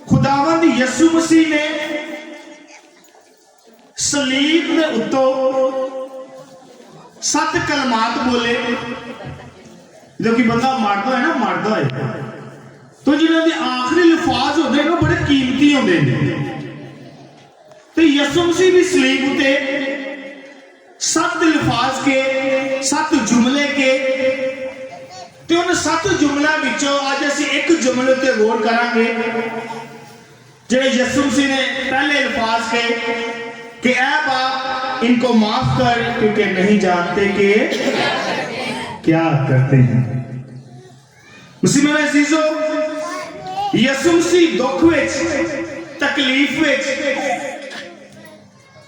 खुदावंद यसु मसीह ने सलीब के उत्तों 7 कलमात बोले जो कि बंदा मारता है ना, मारता है तो जिन्होंने आखिरी लफाज होते हैं बड़े कीमती होते हैं। तो यसु मसीह भी सलीब उते 7 लफाज के 7 जुमले के ते उन 7 जुमलों विचों आज असीं एक जुमले ते गौर करांगे जो यसु मसीह ने पहले अल्फाज के कि ऐ बाप इनको माफ कर क्योंकि नहीं जानते कि क्या करते हैं। मुसीह मेरे अजीजों, यसु मसीह दुख विच तकलीफ विच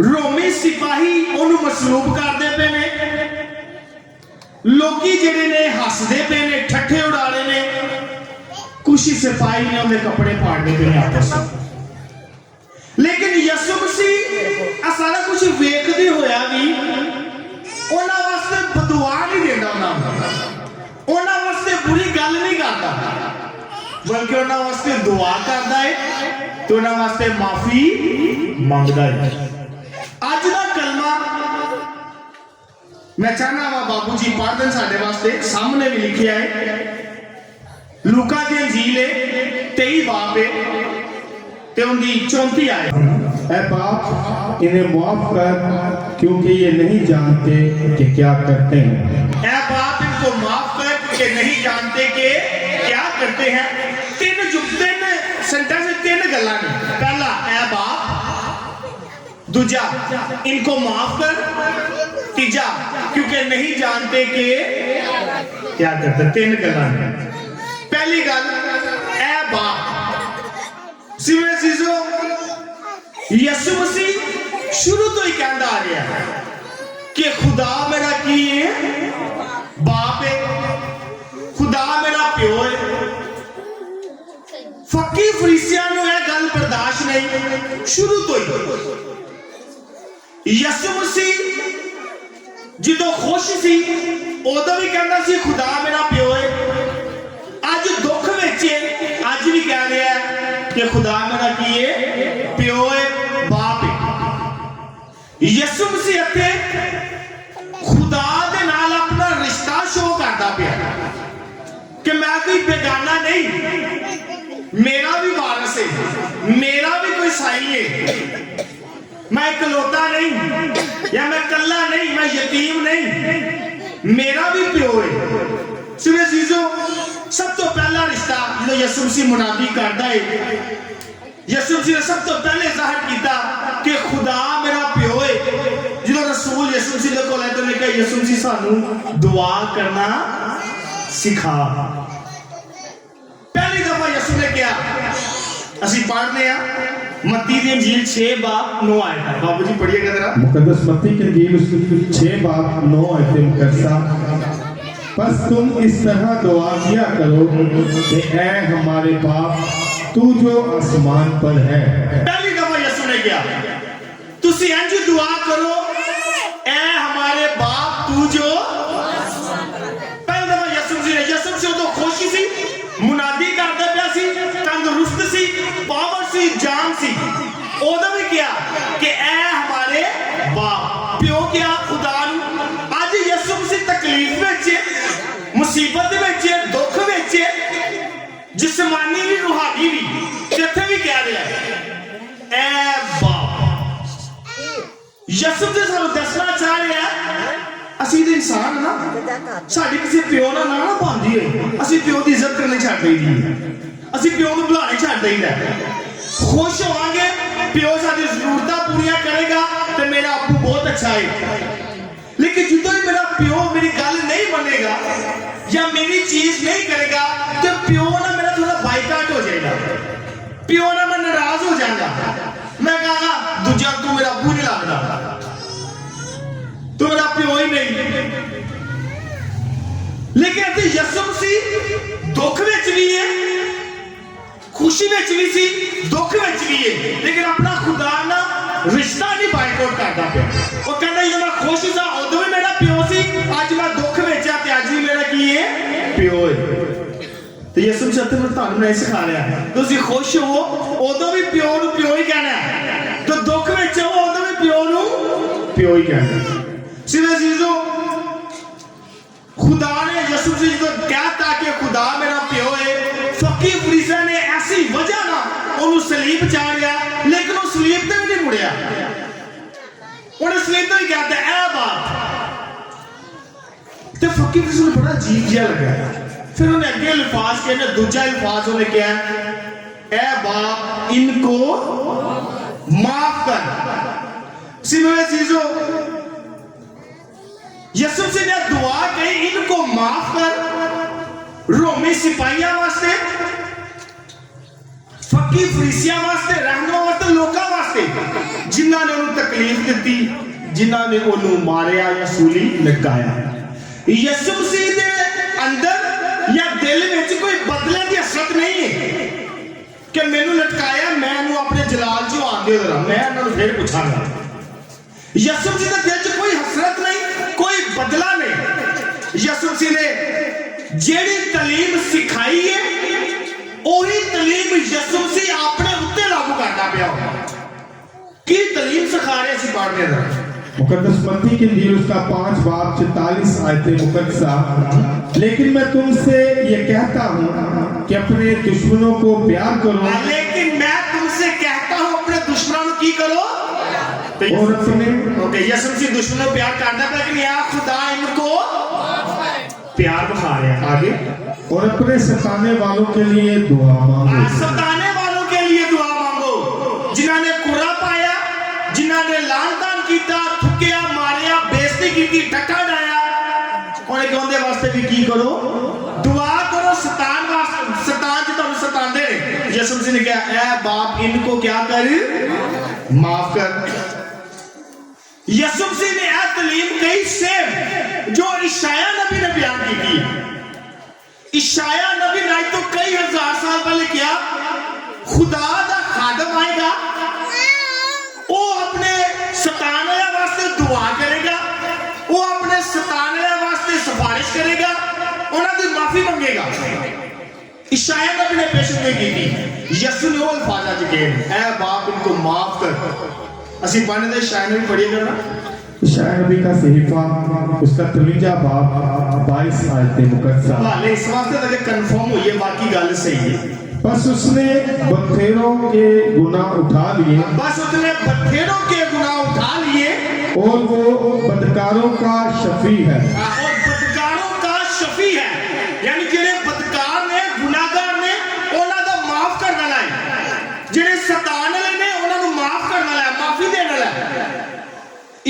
रोमी सिपाही उन्होंने मसलूब करते पे ने, लोकी जिहड़े ने हसदे पे ने, ठट्ठे उड़ा रहे ने, कुछ सिपाही ने उन्हें कपड़े फाड़ने पे आपस में। लेकिन यसु मसीह सारा कुछ वेखदे होया भी उन्हां वास्ते बदुआ नहीं देता, उन्हां वास्ते बुरी गल नहीं करता, बल्कि उन्हां वास्ते दुआ करता है तो उन्हां वास्ते माफी मंगता है। अज दा कलमा मैं चाहना वा बाबू जी पढ़ दें साडे वास्ते, सामने भी लिखिया है लूका दी अंजील है 23 बाब है ते उनकी 34 आए। ऐ बाप इन्हें माफ कर क्योंकि ये नहीं जानते कि क्या करते हैं। ऐ बाप इनको माफ कर क्योंकि नहीं जानते कि क्या करते हैं। 3 सेंटेंस 3 गल्लां ने। पहला ऐ बाप, दूजा इनको माफ कर, तीजा क्योंकि नहीं जानते कि क्या करते। 3 गल्लां ने। पहली गल ऐ बाप, सिमरे चीजों यसु मसीह शुरू तो ही कहता आ रहा है कि खुदा मेरा की है, बाप है, खुदा मेरा प्यो है। फकी फरीसियां नूं यह गल बर्दाश्त नहीं शुरू तो ही। यसु मसीह जो खुश सी उदों भी कहता सी खुदा मेरा प्यो है, अज दुख विच अज भी कह रहा है कि खुदा मेरा की है, प्यो है, बाप है। यसु मसीह इत्थे खुदा दे नाल अपना रिश्ता शो करता पिया कि मैं कोई बेगाना नहीं, मेरा भी वारिस है, मेरा भी कोई साई है, मैं इकलौता नहीं या मैं कल्ला नहीं, मैं यतीम नहीं, मेरा भी प्यो है। सिर्फ चीजों सब तो पहला रिश्ता जो यसु मसीह मुनादी करता है, यसु मसीह ने सब तो पहले जाहिर किया कि खुदा मेरा प्यो है। जो रसूल यसु मसीह को लेते हैं कि यसु मसीह सानू दुआ करना सिखा। पहली दफा यसु ने क्या असी पढ़ने मत्ती दी इंजील 6 बाब 9 आयत। बाबू जी पढ़िएगा जरा। मुकद्दस मत्ती की इंजील 6 बाब 9 आयत मुकद्दसा। बस तुम इस तरह दुआ किया करो कि ऐ हमारे बाप तू जो आसमान पर है। पहली दफा यसु ने क्या तुसी इंज दुआ करो, ऐ हमारे बाप तू जो पहली दफा यसु से तो खुशी सी, मुनादी करता पिया सी, तंदुरुस्त सी, पावर सी, जान सी। ओदा भी क्या कि ऐ हमारे बाप, प्यो क्या खुदा नू। अज यसु मसीह तकलीफ विच, मुसीबत विच, दुख विच, जिस्मानी भी रूहानी भी जिथे भी कह रहा है ऐ बाप। यसु मसीह सानू दसना चाह रहा है असीं ते इंसान ना, साडी किसी प्यो नाल ना पांदी है, असीं प्यो की इज्जत करनी छड्ड दईदी, असीं प्यो नूं बुलाने छड्ड दईदा। खुश होवांगे प्यो साडी जरूरतां पूरीआं करेगा तो मेरा अब्बू बहुत अच्छा है। लेकिन जिद्दों ही मेरा प्यो मेरी गल नहीं मनेगा या मेरी चीज नहीं करेगा तो प्यो ना मेरा थोड़ा बाइकाट हो जाएगा, प्यो ना मैं नाराज हो जाऊंगा, मैं कहा दूजा तू मेरा अब्बू नहीं लगता, तू मेरा प्यो ही नहीं। लेकिन यसु मसीह दुख विच भी है, खुशी विच भी सी, दुख विच भी है, लेकिन अपना खुदा ना रिश्ता नहीं बाइकआउट करता पिया। वो कहता जब मैं खुश था उदों भी मेरा प्यो सी, अज मैं दुख विच आ ते अज भी मेरा की है, प्यो है। ਤੇ ਯਿਸੂ ਮਸੀਹ ਤੇ ਤੁਹਾਨੂੰ ਨਹੀਂ ਸਿਖਾ ਰਿਹਾ ਤੁਸੀਂ ਖੁਸ਼ ਹੋ ਉਦੋਂ ਵੀ ਪਿਓ ਨੂੰ ਪਿਓ ਹੀ ਕਹਿਣਾ ਤੇ ਦੁੱਖ ਵਿੱਚ ਹੋ ਉਦੋਂ ਵੀ ਪਿਓ ਨੂੰ ਪਿਓ ਹੀ ਕਹਿਣਾ ਸਿਰੇ ਜੀਜ਼ੋ खुदा ने यीशु से जो कहता कि खुदा मेरा प्यो है फकीर फरीसा ने ऐसी वजह ना ਉਹਨੂੰ ਸਲੀਬ ਚਾੜਿਆ लेकिन वो सलीब ਤੇ ਵੀ ਨਹੀਂ ਮੁੜਿਆ ਉਹਨੇ ਸਲੀਬ ਤੇ ਹੀ ਕਹਿੰਦਾ ਇਹ ਬਾਤ ਤੇ ਫਕੀਰ ਫਰੀਸਾ ਨੂੰ ਬੜਾ ਅਜੀਬ ਜਿਹਾ ਲੱਗਾ फिर उन्हें अगे अल्फाज कहने दूसरा अल्फाज उन्हें क्या ए बाप इनको माफ कर सिर्फ चीजों यीशु से ने दुआ कही इनको माफ कर रोमी सिपाहियों वास्ते फकीर फरीसियां वास्ते रहनुमा वास्ते लोकां वास्ते जिन्हां ने उन्हें तकलीफ दी जिन्हां ने उन्हें मारिया या सूली लगाया यीशु मसीह दे अंदर या दिल में कोई बदले की हसरत नहीं है कि मैनू लटकाया मैं अपने जलाल चो आंदे जरा मैं उन्होंने फिर पूछांगा यीशु मसीह के दिल च कोई हसरत नहीं कोई बदला नहीं यीशु मसीह ने जेड़ी तालीम सिखाई है वही तालीम यीशु मसीह अपने उत्ते लागू करता पिया की तालीम सिखा रहे सी पढ़ने दा मुकद्दस मत्ती की इंजील उसका 5 बाब 44 आयतें मुकद्दसा लेकिन मैं तुमसे ये कहता हूँ कि अपने दुश्मनों को प्यार करो लेकिन मैं तुमसे कहता हूँ अपने दुश्मनों को की करो और अपने ओके यीशु मसीह दुश्मनों को प्यार करता है लेकिन यार खुदा इनको प्यार दिखा रहे हैं आगे और अपने सताने वालों के लिए दुआ मांगो सताने वालों के लिए दुआ मांगो जिन्होंने कुरा पाया जिन्होंने लानतान किया थुकिया मारिया बेइज्जती की ठट्ठा डाया उन्हें कहते वास्ते भी की करो दुआ करो शैतान वास्ते शैतान जो तुम सतांदे ने यीशु मसीह ने कहा ए बाप इनको क्या कर माफ कर यीशु मसीह ने यह तालीम कही सेम जो इशाया नबी ने बयान की थी इशाया नबी ने आज तो कई हजार साल पहले किया खुदा दा खादम आएगा वो अपने सताने वास्ते दुआ करेगा वो अपने सताने वास्ते सिफारिश करेगा उन्होंने माफी मंगेगा इशाया नबी ने पेशगोई की थी यीशु ने वो अल्फाज च कहे ऐ बाप इनको माफ कर असि पढ़ने दे इशाया नबी पढ़िए करना इशाया नबी का सहीफा उसका 53 बाब 22 आयतें मुकद्दसा वाले इस वास्ते तक कंफर्म हुई है बाकी गल सही है बस उसने बखेरों के गुनाह उठा लिए बस उसने बखेरों के गुनाह उठा लिए और वो बदकारों का शफी है और बदकारों का शफी है यानी जेड़े बदकार ने गुनाहगार ने उन्हां दा माफ करने वाला है जेड़े सतान वाले ने उन्हां नु माफ करने वाला है माफी देने वाला है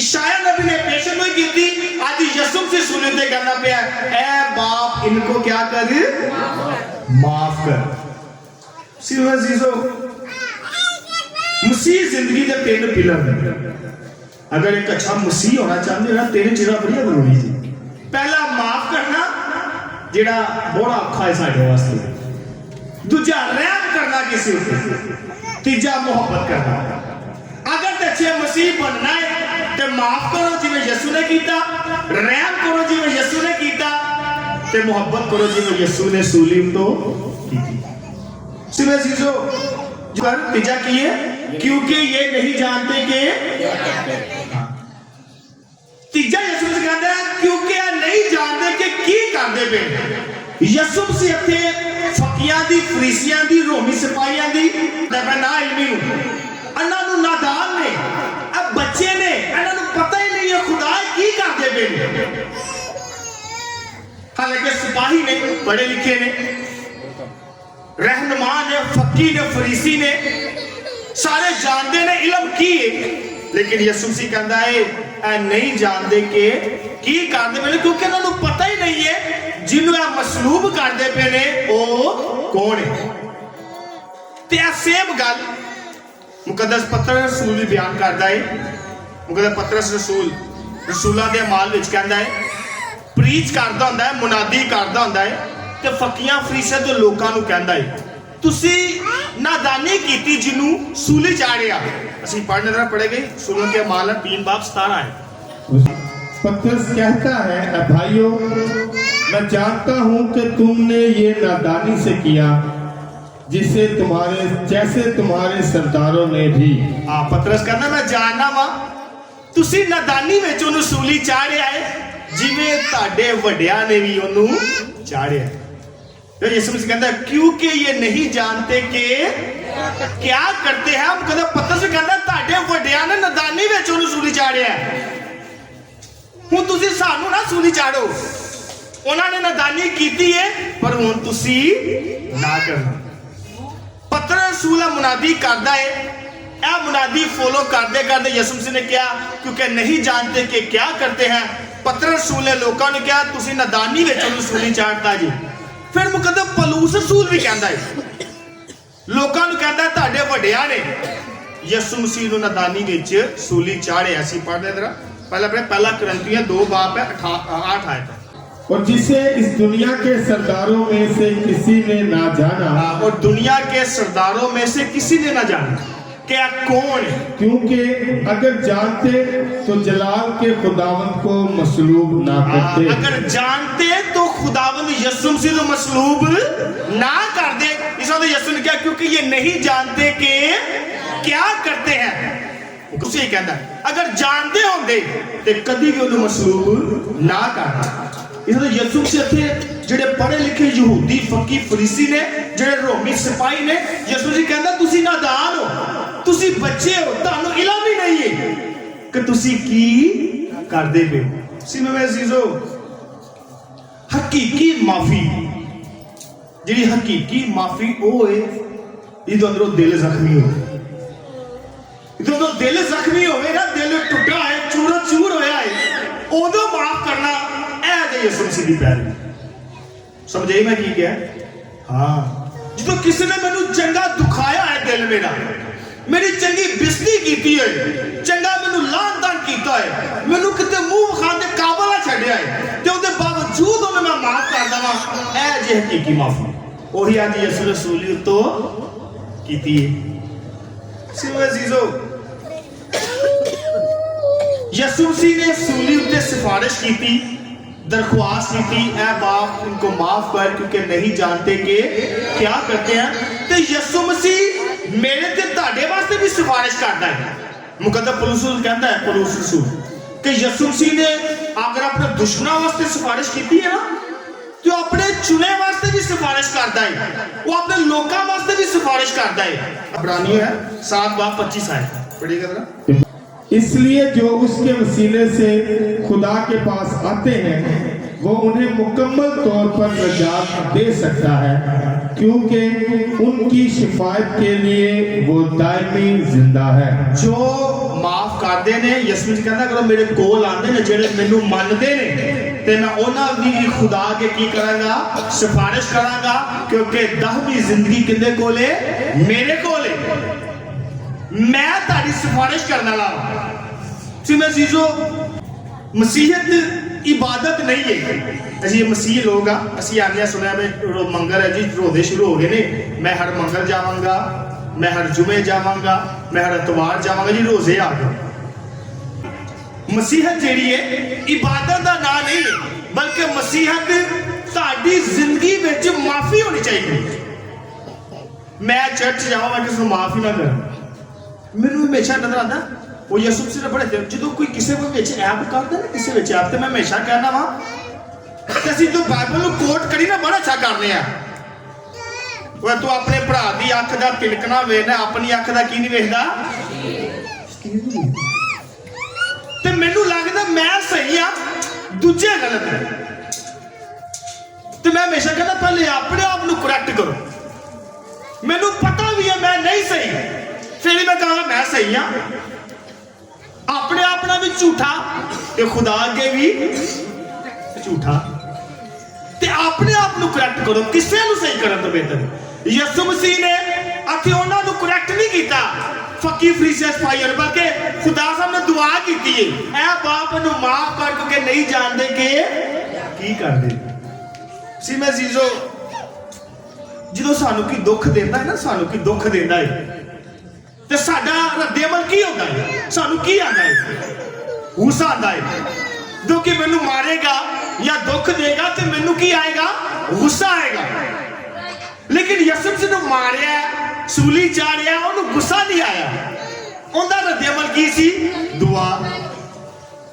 इशाया नबी ने पेशगोई की थी आज यीशु से सुनते करना पिया ए बाप इनको क्या कर माफ कर मसीह जिंदगी के 3 पिलर ने अगर एक अच्छा मसीह होना चाहते हो ना 3 चीज़ां बड़ी जरूरी जी पहला माफ करना जेड़ा बड़ा औखा है साडे वास्ते दूजा रहम करना किसी ऊपर तीजा मोहब्बत करना अगर ते अच्छे मसीह बनना है ते माफ करो जिवें यीशु ने कीता रहम करो जिवें यीशु ने कीता ते मोहब्बत करो जिवें यीशु ने सूलीम तो कीती सिर्फ चीजों तीजा की है क्योंकि ये नहीं जानते कि तीजा यीशु से कहता है क्योंकि ये नहीं जानते कि की करते पे यीशु मसीह इत्थे फकीयां दी फरीसियां दी रोमी सिपाहियां दी ना इल्मी अन्ना नु नादान ने अब बच्चे ने अन्ना नु पता ही नहीं है खुदा की करते पे हालांकि सिपाही ने पढ़े लिखे ने रहनुमा ने फकीर ने फरीसी ने सारे जानते ने इल्म की लेकिन यीशु मसीह कहता है नहीं जानते कि की करते पे क्योंकि उन्होंने पता ही नहीं है जिन्होंने मसलूब करते पे ने वो कौन है ते सेम गल मुकद्दस पत्रस रसूल भी बयान करता है मुकद्दस पत्रस रसूल रसूलों के अमाल विच कहता है प्रीच करता होंदा है मुनादी करता होंदा है ते फकीयां फरीसियां तो लोकां नूं कहंदा है तुसी नादानी कीती जिन्नू सूली चाड़िया ਅਸੀਂ पढ़ने तरह पढ़ेंगे सुनो के अमाल 3 बाब 17 है पत्रस कहता है भाइयों मैं जानता हूं कि तुमने ये नादानी से किया जिसे तुम्हारे सरदारों ने भी। पतरस कहना मैं जानना वा ਤੁਸੀਂ ਨਾਦਾਨੀ ਵਿੱਚ ਉਹਨੂੰ ਸੂਲੀ ਚਾੜਿਆ ਹੈ ਜਿਵੇਂ ਤੁਹਾਡੇ ਵੱਡਿਆਂ ਨੇ ਵੀ ਉਹਨੂੰ ਚਾੜਿਆ। तो यीशु मसीह कहता है क्योंकि ये नहीं जानते कि क्या करते हैं। हम कहते पतरस कहता ਤੁਹਾਡੇ ਵੱਡਿਆਂ ਨੇ ਨਾਦਾਨੀ ਵਿੱਚ ਉਹਨੂੰ ਸੂਲੀ ਚਾੜਿਆ। ਹੁਣ ਤੁਸੀਂ ਸਾਨੂੰ ਨਾ ਸੂਲੀ ਚਾੜੋ। ਉਹਨਾਂ ਨੇ ਨਾਦਾਨੀ ਕੀਤੀ ਹੈ ਪਰ ਹੁਣ ਤੁਸੀਂ ਨਾ ਕਰਨਾ। ਪਤਰਸ ਰਸੂਲ ਮੁਨਾਦੀ ਕਰਦਾ ਹੈ। ਇਹ ਮੁਨਾਦੀ ਫੋਲੋ ਕਰਦੇ ਕਰਦੇ ਯਿਸੂ ਮਸੀਹ ਨੇ ਕਿਹਾ ਕਿਉਂਕਿ ਨਹੀਂ ਜਾਣਦੇ ਕਿ क्या करते हैं। ਪਤਰਸ ਰਸੂਲ ਨੇ ਲੋਕਾਂ ਨੂੰ ਕਿਹਾ ਤੁਸੀਂ ਨਾਦਾਨੀ ਵਿੱਚ ਉਹਨੂੰ ਸੂਲੀ ਚਾੜਤਾ ਜੀ। ਫਿਰ ਮੁਕੱਦਮ ਪਲੂਸ ਰਸੂਲ ਵੀ ਕਹਿੰਦਾ ਹੈ ਲੋਕਾਂ ਨੂੰ ਕਹਿੰਦਾ ਤੁਹਾਡੇ ਵੱਡਿਆਂ ਨੇ ਯਿਸੂ ਮਸੀਹ ਨੂੰ ਨਾਦਾਨੀ ਵਿੱਚ ਸੂਲੀ ਚਾੜਿਆ ਸੀ। ਪੜ੍ਹਦੇ ਜਰਾ पहला कुरिन्थियों 2 बाब है 8 आयत। और जिसे इस दुनिया के सरदारों में से किसी ने ना जाना। और दुनिया के सरदारों में से किसी ने ना जाना क्या कौन है। क्योंकि अगर जानते तो जलाल के खुदावंद को मसलूब ना करते। अगर जानते तो खुदावंद यीशु मसीह को मसलूब ना कर दे। इसलिए यीशु ने कहा क्योंकि ये नहीं जानते कि क्या करते हैं। कुछ ही कहता है अगर जानते होंगे तो कभी भी उन्हें मसलूब ना करना। इसलिए यीशु मसीह थे ਜਿਹੜੇ ਪੜ੍ਹੇ ਲਿਖੇ ਯਹੂਦੀ ਫਕੀ ਫਰੀਸੀ ਨੇ ਜਿਹੜੇ ਰੋਮੀ ਸਿਪਾਹੀ ਨੇ ਯਿਸੂ ਜੀ ਕਹਿੰਦਾ ਤੁਸੀਂ ਨਾਦਾਨ ਹੋ ਤੁਸੀਂ ਬੱਚੇ ਹੋ ਤੁਹਾਨੂੰ ਇਲਮ ਹੀ ਨਹੀਂ ਹੈ ਕਿ ਤੁਸੀਂ ਕੀ ਕਰਦੇ ਪਏ ਹੋ। ਸੀ ਮੇਰੇ ਅਜ਼ੀਜ਼ੋ ਹਕੀਕੀ ਮਾਫੀ ਜਿਹੜੀ ਹਕੀਕੀ ਮਾਫੀ ਉਹ ਹੈ ਜਿਹਦੇ ਅੰਦਰੋਂ ਦਿਲ ਜ਼ਖਮੀ ਹੋਵੇ। ਜਦੋਂ ਦਿਲ ਜ਼ਖਮੀ ਹੋਵੇ ਨਾ ਦਿਲ ਟੁੱਟਾ ਹੈ ਚੂਰ ਚੂਰ ਹੋਇਆ ਹੈ ਉਦੋਂ ਮਾਫ ਕਰਨਾ ਇਹ ਜੇ ਯਿਸੂ ਮਸੀਹ ਦੀ ਪੈਰਵੀ। समझे मैं की क्या हाँ जो किसी ने मैनू चंगा दुखाया है दिल मेरा मेरी चंगी बिस्ती की है चंगा मैनू लान तान किया है मैनू किते मुंह खाने काबल छड़िया है ते उहदे बावजूद उन्हें मैं माफ कर दवा ऐ जे हकीकी माफी ओही आज यीशु रसूली तो कीती है। सिवा अजीजो यीशु मसीह ने सूली उत्ते सिफारिश की दरख्वास्त की थी ऐ बाप इनको माफ कर क्योंकि नहीं जानते कि क्या करते हैं। तो यीशु मसीह मेरे ते ਤੁਹਾਡੇ ਵਾਸਤੇ भी सिफारिश करता है। मुकद्दस पौलुस कहता है पौलुस रसूल कि यीशु मसीह ने अगर अपने दुश्मनों वास्ते सिफारिश की है ना तो अपने चुने वास्ते भी सिफारिश करता है वो अपने लोगों वास्ते भी सिफारिश करता है। इब्रानियों है 7 बाब 25 आयत पढ़िएगा जरा। इसलिए जो उसके वसीले से खुदा के पास आते हैं वो उन्हें मुकम्मल तौर पर नजात दे सकता है क्योंकि उनकी शिफायत के लिए वो दायमी जिंदा है। जो माफ करते ने यीशु जी कहता करो मेरे कोल आंदे ने जेड़े मेनू मानदे ने ते मैं उन्हां दी खुदा के की करांगा सिफारिश करांगा क्योंकि दाहवी जिंदगी किंदे कोले मेरे कोले मैं तारी सिफारिश करने वाला सी मैं चीजो मसीहत इबादत नहीं है। असी मसीह लोग असी आने सुनया में मंगल है जी रोजे शुरू हो गए ने मैं हर मंगल जावांगा मैं हर जुमे जावांगा मैं हर इतवार जावांगा जी रोजे आ गए। मसीहत जेड़ी है इबादत का नाम नहीं बल्कि मसीहत साडी जिंदगी विच माफी होनी चाहिए। मैं चर्च जावा मैं किसी को माफ ही ना करा मैनू हमेशा नजर आता वो यीशु मसीह ने बड़े जो कोई किसी को विच ऐप करदा ना किसी विच ऐप ते मैं हमेशा कहना वा कि ਅਸੀਂ जो बाइबल कोट करी ना बड़ा अच्छा करने आ वो तू अपने भरा दी अख दा तिलकना वेखना अपनी अख दा की नहीं वेखदा ते मैनू लगदा मैं सही आ दूजे गलत है ते मैं हमेशा कहना पहले अपने आप नू करैक्ट करो मैनू पता भी है मैं नहीं सही फिर मैं कहा मैं सही हाँ अपने अपना भी झूठा ते खुदा अगे भी झूठा ते अपने आप नू करैक्ट करो किसे नू सही करन तो बेहतर। यीशु मसीह ने अथे उन्हां नू करैक्ट नहीं कीता फकी फरीसियस पायर बल्कि खुदा साहब ने दुआ की है ऐ बाप नू माफ कर क्योंकि नहीं जानते कि की करदे सी मैं जीजो जो सानू की दुख देता है ना सानू की दुख देता है ते साडा रद्देमल की होता है सानू की आंदा है गुस्सा आंदा है जो कि मैनू मारेगा या दुख देगा तो मैनू की आएगा, गुस्सा आएगा। लेकिन यसुम सिंह मारिया, सूली चाड़िया, उन्होंने गुस्सा नहीं आया। उनका रद्द अमल की सी? दुआ।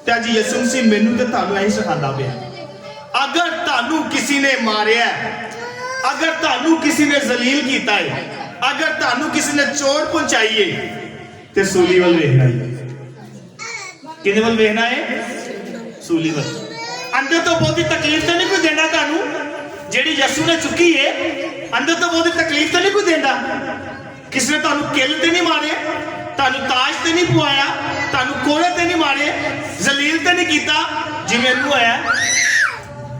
ते अज यसुम सिंह मैनू ते तुहानू यही सिखांदा पिया, अगर तुहानू किसी ने मारिया, अगर तुहानू किसी ने जलील किया है, अगर तुहानू किसी ने चोट पहुंचाई है, तो सूली वाल वेखना है। किहदे वाल वेखना है? सूली वाल। अंदर तो बहुती तकलीफ तो नहीं कोई देना तुहानू, जिहड़ी यसू ने चुकी है, अंदर तो बहुती तकलीफ तो नहीं कोई देंदा। किसी ने तुहानू किल ते नहीं मारे, तुहानू ताज ते नहीं पवाया, तुहानू कोड़े ते नहीं मारे, जलील ते नहीं कीता जिवें मैनू होया।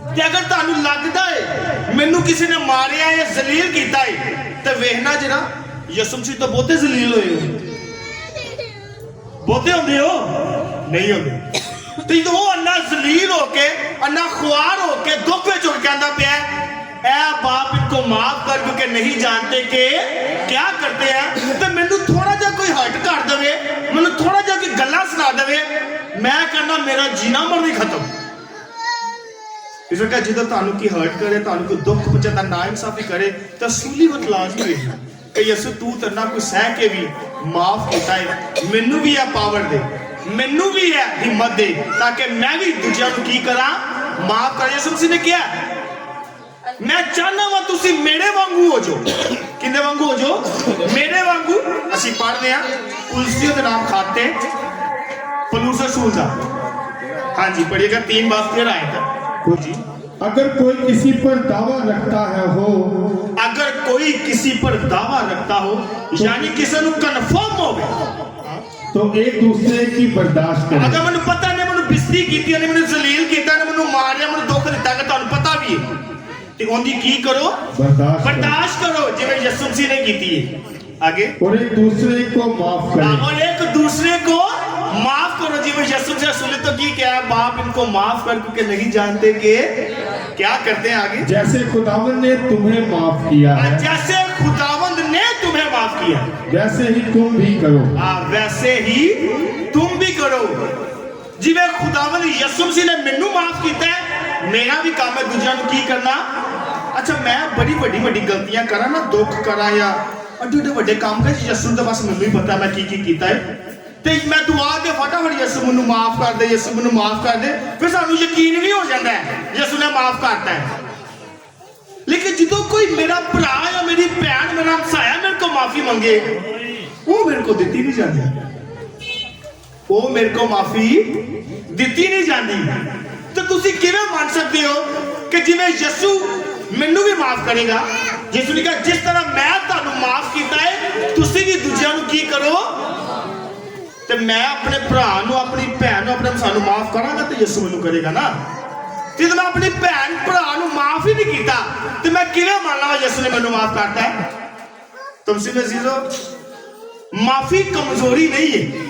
ते अगर तुहानू लगदा है मैनू किसी ने मारिया या जलील कीता है, तो वेखना जरा यसुम सिंह तो बहुते जलील होए हो, बहुते होंदे हो नहीं होंदे। तो जो वो अन्ना जलील होके, अन्ना ख्वार होके दुख में चुक कहता पिया, ऐ बाप इनको माफ कर क्योंकि नहीं जानते कि क्या करते हैं। तो मैनू थोड़ा जा कोई हर्ट कर दे, मैनू थोड़ा जा कोई गल्लां सुना दे, मैं कहना मेरा जीना मरना खत्म। इस जो तुहानू की हर्ट करे, तुहानू कोई दुख पहुंचाता, ना इंसाफी करे, तो सूली वत लाजमी है कि यसू तू तेरे कोई सह के भी माफ किया है, मैनू भी है पावर दे, मैनू भी है हिम्मत दे, ताकि मैं भी दूजिया की करा, माफ कर। यसू मसीह ने किया, मैं चाहना वा तुसी मेरे वांगू हो जाओ। किंदे वांगू हो जाओ? मेरे वांगू। असी पढ़ते हैं पुलसियों के नाम खाते पलूस रसूल दा। हाँ जी पढ़िएगा 3 बार फिर आएगा जी। अगर कोई किसी पर दावा रखता है हो, अगर कोई किसी पर दावा रखता हो, यानी किसी को कन्फर्म हो गया, तो एक दूसरे की बर्दाश्त करें। अगर मैंने पता नहीं, मैंने बिस्ती की, मैंने जलील किया, मैंने मारिया, मैंने दुख दिता, कि तुहानू पता भी है, तो उनकी की करो? बर्दाश्त करो, जिवें यसू मसीह ने की है। आगे, और एक दूसरे को माफ करें, और एक दूसरे को माफ करो, जिवें यसू मसीह तो की क्या, बाप इनको माफ कर क्योंकि नहीं जानते कि क्या करते हैं। आगे, जैसे खुदावंद ने तुम्हें माफ किया है, जैसे खुदावंद ने तुम्हें माफ किया, वैसे ही तुम भी करो। वैसे ही तुम भी करो। जिवें खुदावंद यसू मसीह ने मैनू माफ किया है, मेरा भी काम है दूजियां नू की करना। अच्छा मैं बड़ी बड़ी गलतियां करा ना, दुख करा या अड्डे वड्डे काम कर, यसू तो बस मैनू ही पता मैं की कीता है, ते मैं दुआ दे फटाफट यसू मैनू माफ कर दे, यसू मैनू माफ कर दे, फिर सानू यकीन भी हो जाता है यसू ने माफ करता है। लेकिन जो कोई मेरा भरा या मेरी भैन, मेरा हमसाया मेरे को माफी मंगे, वो मेरे को दी नहीं जाती, वो मेरे को माफी दी नहीं जाती। तो तुसी किवें मान सकते हो कि जिवें यसू मैनू भी माफ करेगा? यसू ने कहा जिस तरह मैं तुहानू माफ किया है, तुसी भी दूजियां नू की करो। तो मैं अपने भरा नू, अपनी भैन नू, अपने हमसाया नू माफ करांगा तो यसू मैनू करेगा ना। जो मैं अपनी भैन भरा नू माफ ही नहीं किया, तो मैं किवें मानना यसू ने मैनू माफ करता है? तुमसे मैं जीरो, माफी कमजोरी नहीं है।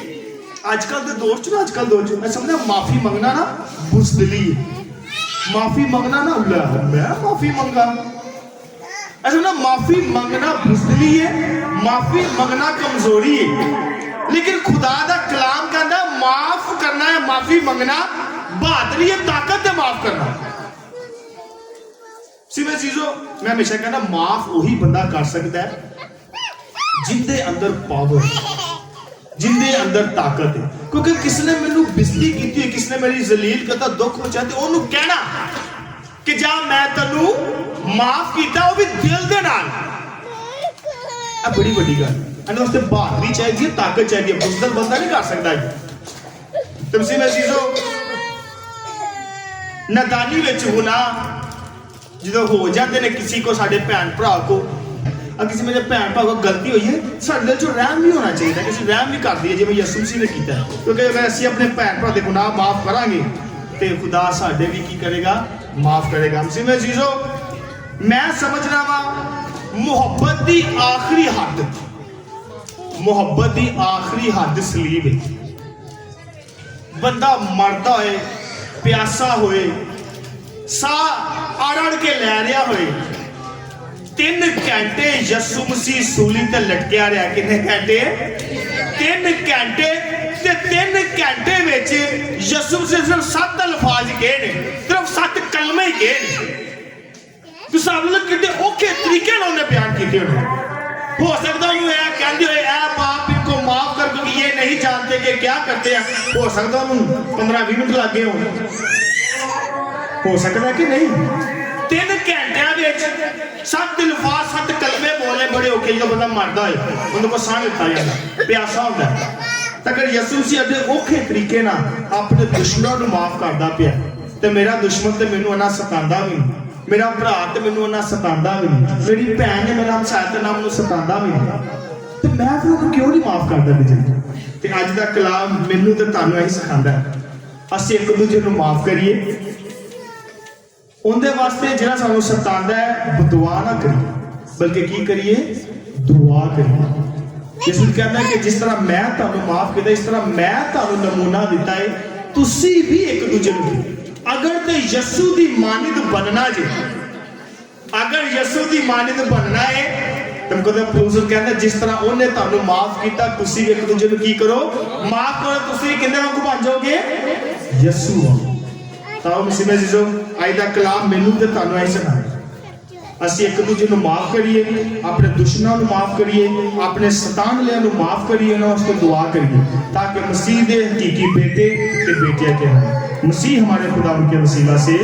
आजकल के दौर च ना, आजकल दौर च मैं समझा माफी मंगना ना बुज़दिली है। माफी मंगना ना मैं माफी मंगा, ऐसा ना, माफी मंगना बुज़दिली है, माफी मंगना कमजोरी है। लेकिन खुदा दा कलाम कहता माफ करना है, माफी मंगना बहादुरी है, ताकत है माफ करना। सिवे चीजों मैं हमेशा कहना, माफ वही बंदा कर सकता है जिंदे अंदर पावर, जिंदे अंदर ताकत है। क्योंकि किसने मैनू बिस्ती की, किसने मेरी जलील करता, दुख पहुंचा, तो उन्होंने कहना कि जा मैं तेनू माफ किया, वो भी दिल दे नाल। बड़ी बड़ी गल, वास्ते बहादुरी चाहिए, ताकत चाहिए, बुज़दिल बंदा नहीं कर सकता। तुमसे मैं चीजों नादानी विच होना जो हो जाते ने किसी को, साडे भैन भरा को, किसी मेरे भैन भरा को गलती हुई है, साडे दिल च रहम भी होना चाहिए कि ਅਸੀਂ रहम भी कर दिए जिवें यसू मसीह ने किया। क्योंकि अगर ਅਸੀਂ अपने भैन भरा के गुनाह माफ करांगे तो खुदा साडे भी की करेगा, माफ करेगा। मैं जीजो मैं समझना वा मुहब्बत की आखिरी हद, मुहब्बत की आखिरी हद सलीब है। बंदा मरदा होए, प्यासा होए, साह अड़ के लै रहा होए, 3 घंटे यसू मसीह सूली ते लटकिया रहा। कितने घंटे? 3 घंटे ਤੇ 3 ਘੰਟੇ ਵਿੱਚ ਯਿਸੂ ਨੇ ਸਿਰਫ 7 ਅਲਫਾਜ਼ ਕਹੇ ਨੇ, ਸਿਰਫ 7 ਕਲਮੇ ਹੀ ਕਹੇ ਨੇ। ਤੁਸੀਂ ਆਪ ਲੋਕ ਕਿਤੇ ਔਖੇ ਤਰੀਕੇ ਨਾਲ ਉਹਨੇ ਬਿਆਨ ਕੀਤੇ ਹੋਣੇ। ਹੋ ਸਕਦਾ ਉਹਨੂੰ ਇਹ ਕਹਿੰਦੇ ਹੋਏ ਐ ਬਾਪ ਇनको ਮਾਫ ਕਰ ਕਿਉਂਕਿ ਇਹ ਨਹੀਂ ਜਾਣते कि क्या करते हैं। ਹੋ ਸਕਦਾ ਉਹਨੂੰ 15-20 ਮਿੰਟ ਲੱਗ ਗਏ ਹੋਣ, ਹੋ ਸਕਦਾ ਕਿ ਨਹੀਂ। 3 ਘੰਟਿਆਂ ਵਿੱਚ 7 ਅਲਫਾਜ਼ 7 ਕਲਮੇ ਬੋਲੇ ਬੜੇ ਔਖੇ। ਜਦੋਂ ਬੰਦਾ ਮਰਦਾ ਹੈ ਉਹਨੂੰ ਕੋ ਸਾਹ ਲਿੱਤਾ ਜਾਂਦਾ, ਪਿਆਸਾ ਹੁੰਦਾ ਤਾਂ ਅਗਰ ਯਿਸੂ ਮਸੀਹ ਅੱਗੇ ਔਖੇ ਤਰੀਕੇ ਨਾਲ ਆਪਣੇ ਦੁਸ਼ਮਣਾਂ ਨੂੰ ਮਾਫ ਕਰਦਾ ਪਿਆ ਤੇ ਮੇਰਾ ਦੁਸ਼ਮਣ ਤੇ ਮੈਨੂੰ ਇਹਨਾਂ ਸਤਾਉਂਦਾ ਵੀ ਨਹੀਂ, ਮੇਰਾ ਭਰਾ ਤੇ ਮੈਨੂੰ ਉਹਨਾਂ ਸਤਾਉਂਦਾ ਵੀ ਨਹੀਂ, ਮੇਰੀ ਭੈਣ ਨੇ ਮੇਰਾ ਹਮਸਾਇਆ ਤੇ ਨਾ ਮੈਨੂੰ ਸਤਾਉਂਦਾ ਵੀ ਨਹੀਂ, ਤੇ ਮੈਂ ਫਿਰ ਉਹਨੂੰ ਕਿਉਂ ਨਹੀਂ ਮਾਫ ਕਰਦਾ ਜੀ। ਤੇ ਅੱਜ ਦਾ ਕਲਾਮ ਮੈਨੂੰ ਤੇ ਤੁਹਾਨੂੰ ਇਹੀ ਸਿਖਾਉਂਦਾ ਹੈ ਅਸੀਂ ਇੱਕ ਦੂਜੇ ਨੂੰ ਮਾਫ ਕਰੀਏ। ਉਹਦੇ ਵਾਸਤੇ ਜਿਹੜਾ ਸਾਨੂੰ ਸਤਾਉਂਦਾ ਹੈ ਬਦੁਆ ਨਾ ਕਰੀਏ, ਬਲਕਿ ਕੀ ਕਰੀਏ, ਦੁਆ ਕਰੀਏ। ਯਿਸੂ ਕਹਿੰਦਾ ਕਿ ਜਿਸ ਤਰ੍ਹਾਂ ਮੈਂ ਤੁਹਾਨੂੰ ਮਾਫ ਕੀਤਾ, ਇਸ ਤਰ੍ਹਾਂ ਮੈਂ ਤੁਹਾਨੂੰ ਨਮੂਨਾ ਦਿੱਤਾ ਹੈ, ਤੁਸੀਂ ਵੀ ਇੱਕ ਦੂਜੇ ਨੂੰ। ਅਗਰ ਤੇ ਯਿਸੂ ਦੀ ਮਾਨਿਤ ਬਣਨਾ ਜੇ, ਅਗਰ ਯਿਸੂ ਦੀ ਮਾਨਿਤ ਬਣਨਾ ਹੈ ਤਾਂ ਕਦੇ ਪੌਲੁਸ ਕਹਿੰਦਾ ਜਿਸ ਤਰ੍ਹਾਂ ਉਹਨੇ ਤੁਹਾਨੂੰ ਮਾਫ ਕੀਤਾ ਤੁਸੀਂ ਵੀ ਇੱਕ ਦੂਜੇ ਨੂੰ ਕੀ ਕਰੋ, ਮਾਫ ਕਰੋ। ਤੁਸੀਂ ਕਿੰਨੇ ਵਾਂਗੂ ਬਣ ਜਾਓਗੇ, ਯਿਸੂ ਵਾਂਗੂ। ਤਾਂ ਉਹ ਮਸੀਹ ਜੀਜੋ ਅੱਜ ਦਾ ਕਲਾਮ ਮੈਨੂੰ ਤੇ ਤੁਹਾਨੂੰ ਐ ਸਿਖਾਏ ਅਸੀਂ ਇੱਕ ਦੂਜੇ ਨੂੰ ਮਾਫ ਕਰੀਏ, ਆਪਣੇ ਦੁਸ਼ਮਣਾਂ ਨੂੰ ਮਾਫ ਕਰੀਏ, ਆਪਣੇ ਸਤਾਉਣ ਵਾਲਿਆਂ ਨੂੰ ਮਾਫ ਕਰੀਏ, ਉਹਨਾਂ ਵਾਸਤੇ ਦੁਆ करिए ताकि मसीह के हकीकी बेटे के बेटियां कहलाएं। मसीह हमारे खुदा के वसीला से